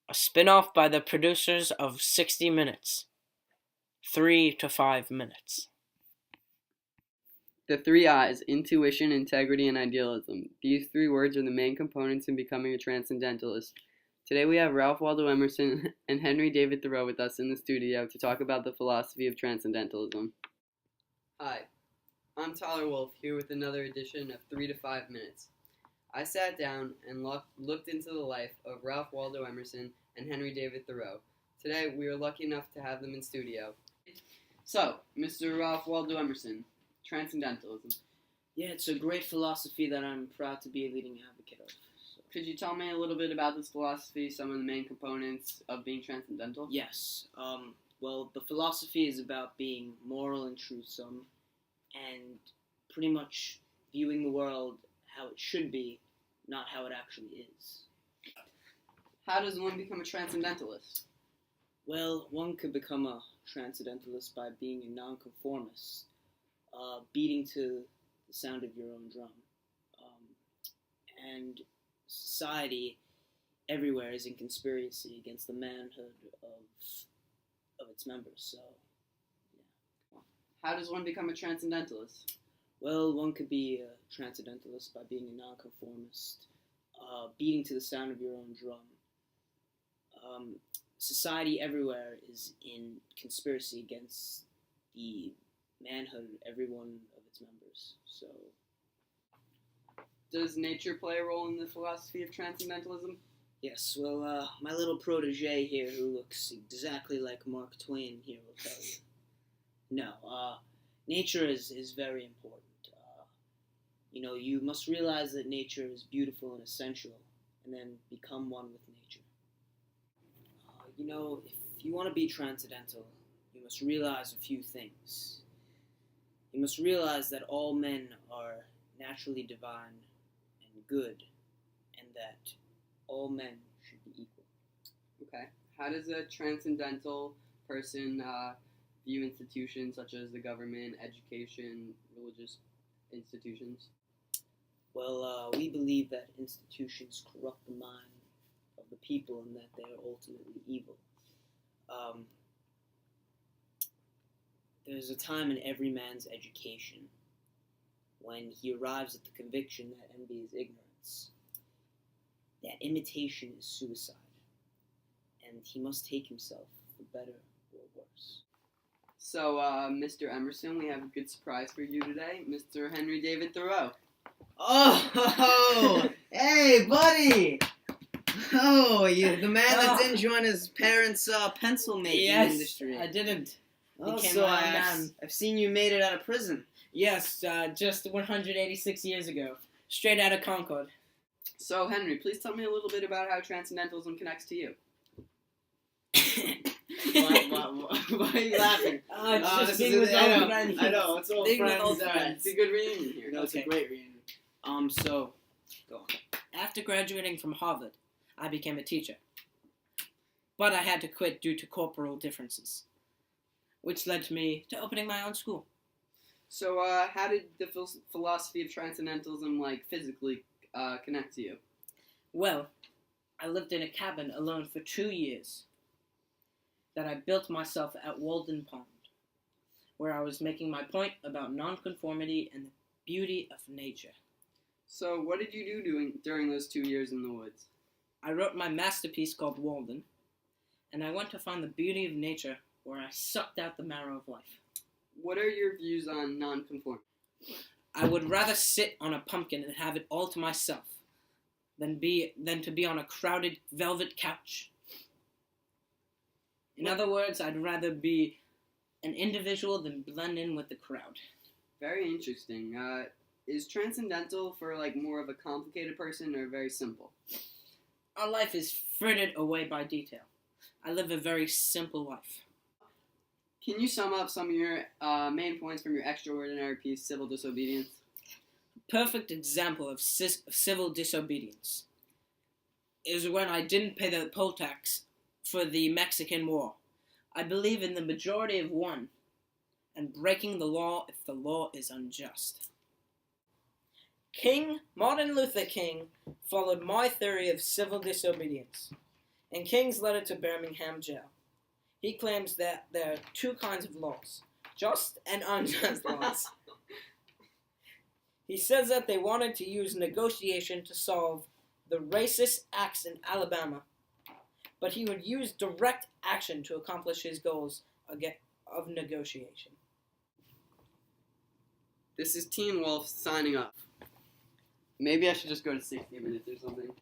a spin-off by the producers of 60 Minutes, 3 to 5 minutes. The three I's: intuition, integrity, and idealism. These three words are the main components in becoming a transcendentalist. Today we have Ralph Waldo Emerson and Henry David Thoreau with us in the studio to talk about the philosophy of transcendentalism. Hi, I'm Tyler Wolf, here with another edition of 3 to 5 minutes. I sat down and looked into the life of Ralph Waldo Emerson and Henry David Thoreau. Today we are lucky enough to have them in studio. So, Mr. Ralph Waldo Emerson, transcendentalism. Yeah, it's a great philosophy that I'm proud to be a leading advocate of. Could you tell me a little bit about this philosophy, some of the main components of being transcendental? Yes. Well, the philosophy is about being moral and truthsome and pretty much viewing the world how it should be, not how it actually is. How does one become a transcendentalist? Well, one could become a transcendentalist by being a nonconformist, beating to the sound of your own drum. And society everywhere is in conspiracy against the manhood of its members. So, yeah. How does one become a transcendentalist? Well, one could be a transcendentalist by being a nonconformist, beating to the sound of your own drum. Society everywhere is in conspiracy against the manhood of every one of its members. So, does nature play a role in the philosophy of transcendentalism? Yes, well, my little protege here, who looks exactly like Mark Twain here, will tell you. No, nature is very important. You must realize that nature is beautiful and essential, and then become one with nature. If you want to be transcendental, you must realize a few things. You must realize that all men are naturally divine and good, and that all men should be equal. Okay. How does a transcendental person view institutions such as the government, education, religious institutions? Well, we believe that institutions corrupt the mind of the people and that they are ultimately evil. There's a time in every man's education when he arrives at the conviction that envy is ignorance, that imitation is suicide, and he must take himself for better or worse. So, Mr. Emerson, we have a good surprise for you today, Mr. Henry David Thoreau. Oh, hey, buddy! Oh, the man that didn't join his parents' pencil making industry. I didn't. Oh, Became so my own man. I've seen you made it out of prison. Yes, just 186 years ago, straight out of Concord. So, Henry, please tell me a little bit about how transcendentalism connects to you. Why are you laughing? It's just being with old friends. I know, it's old Being with friends. old friends. It's a good reunion here. No, it's a great reunion. So, Go on. after graduating from Harvard, I became a teacher. But I had to quit due to corporal differences, which led to me to opening my own school. So, how did the philosophy of transcendentalism, physically connect to you? Well, I lived in a cabin alone for 2 years that I built myself at Walden Pond, where I was making my point about nonconformity and the beauty of nature. So, what did you do during those 2 years in the woods? I wrote my masterpiece called Walden, and I went to find the beauty of nature where I sucked out the marrow of life. What are your views on nonconformity? I would rather sit on a pumpkin and have it all to myself than to be on a crowded velvet couch. In other words, I'd rather be an individual than blend in with the crowd. Very interesting. Is transcendental for more of a complicated person or very simple? Our life is frittered away by detail. I live a very simple life. Can you sum up some of your main points from your extraordinary piece, Civil Disobedience? Perfect example of civil disobedience is when I didn't pay the poll tax for the Mexican War. I believe in the majority of one and breaking the law if the law is unjust. Martin Luther King followed my theory of civil disobedience. in King's letter to Birmingham jail. He claims that there are two kinds of laws, just and unjust laws. He says that they wanted to use negotiation to solve the racist acts in Alabama, but he would use direct action to accomplish his goals of negotiation. This is Teen Wolf signing off. Maybe I should just go to 60 minutes or something.